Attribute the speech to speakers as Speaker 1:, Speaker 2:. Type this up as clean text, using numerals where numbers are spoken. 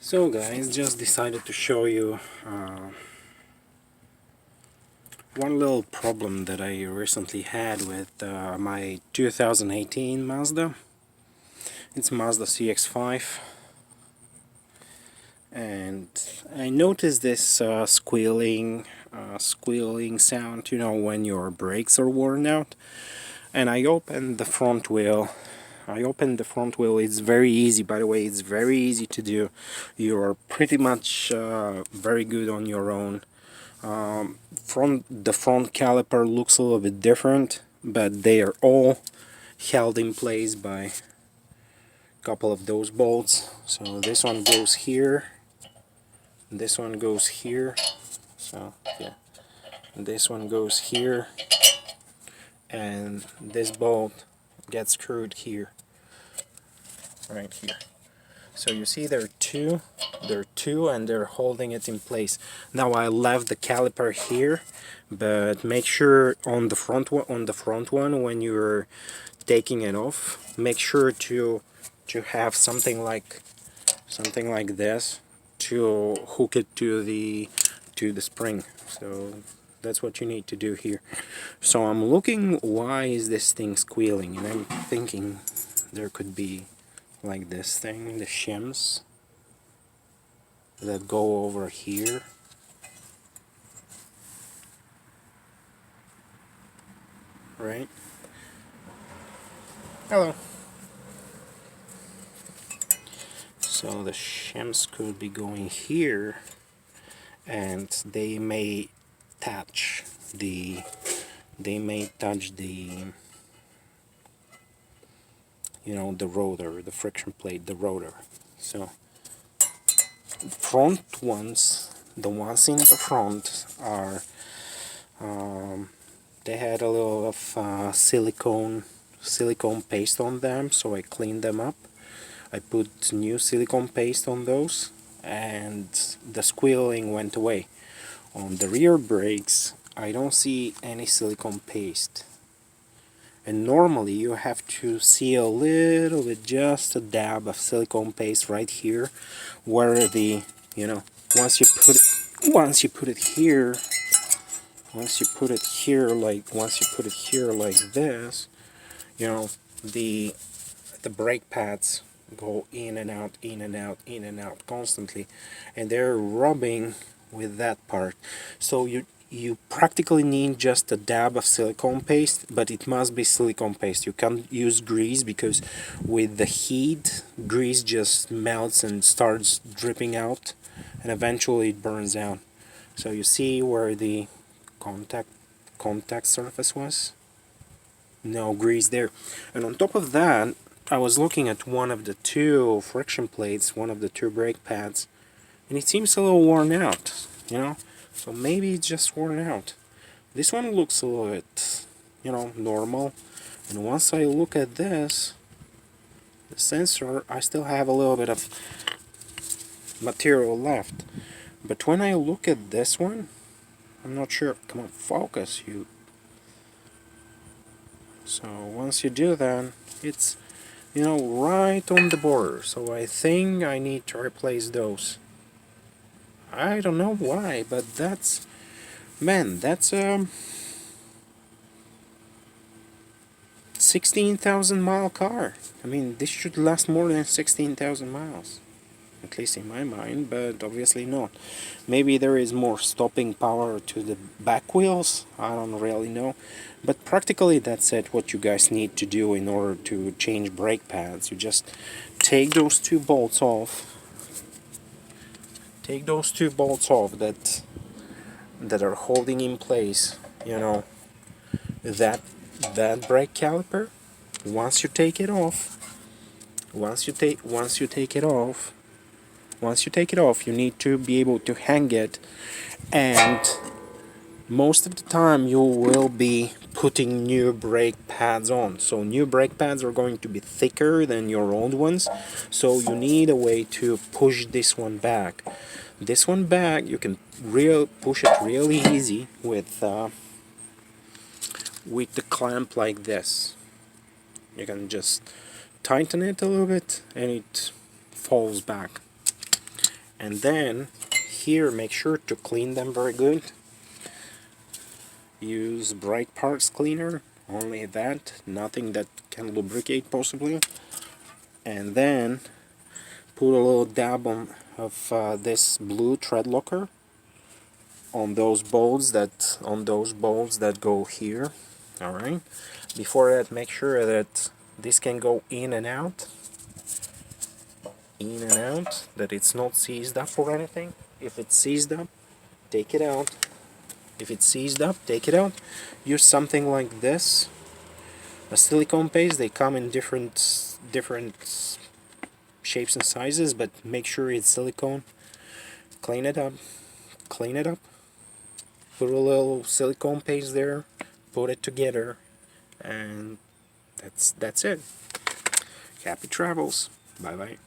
Speaker 1: So guys, just decided to show you one little problem that I recently had with my 2018 Mazda. It's Mazda CX-5, and I noticed this squealing sound, when your brakes are worn out. And I opened the front wheel. It's very easy, by the way. It's very easy to do. You're pretty much very good on your own. The front caliper looks a little bit different, but they are all held in place by a couple of those bolts. So this one goes here, this one goes here, so yeah, this one goes here, and this bolt gets screwed here, right here. So you see there are two, and they're holding it in place. Now I left the caliper here, but make sure on the front one when you're taking it off, make sure to have something like this to hook it to the spring. So that's what you need to do here. So I'm looking, why is this thing squealing, and I'm thinking there could be like this thing, the shims that go over here. Right? Hello. So the shims could be going here, and they may touch the the rotor, the friction plate, the rotor. So front ones, the ones in the front are they had a little of silicone paste on them, so I cleaned them up. I put new silicone paste on those, and the squealing went away. On the rear brakes, I don't see any silicone paste. And normally you have to see a little bit, just a dab of silicone paste right here, where the, once you put it here, like this, the brake pads go in and out, in and out, in and out constantly, and they're rubbing with that part. So you practically need just a dab of silicone paste, but it must be silicone paste. You can't use grease, because with the heat, grease just melts and starts dripping out, and eventually it burns out. So you see where the contact surface was? No grease there. And on top of that, I was looking at one of the two friction plates, one of the two brake pads, and it seems a little worn out, so maybe it's just worn out. This one looks a little bit, normal. And once I look at this, the sensor, I still have a little bit of material left. But when I look at this one, I'm not sure. Come on, focus, you. So once you do that, it's, right on the border. So I think I need to replace those. I don't know why, but that's 16,000 mile car. I mean, this should last more than 16,000 miles, at least in my mind, but obviously not. Maybe there is more stopping power to the back wheels, I don't really know. But practically that's it, what you guys need to do in order to change brake pads. You just take those two bolts off. That are holding in place, that brake caliper. Once you take it off, you need to be able to hang it, and most of the time you will be putting new brake pads on. So new brake pads are going to be thicker than your old ones, so you need a way to push this one back. You can push it really easy with the clamp like this. You can just tighten it a little bit and it falls back. And then here, make sure to clean them very good. Use bright parts cleaner, only that, nothing that can lubricate possibly. And then put a little dab of this blue thread locker on those bolts that go here. All right. Before that, make sure that this can go in and out, that it's not seized up or anything. If it's seized up, take it out. If it's seized up, take it out. Use something like this, a silicone paste. They come in different shapes and sizes, but make sure it's silicone. Clean it up, clean it up. Put a little silicone paste there, put it together, and that's it. Happy travels. Bye bye.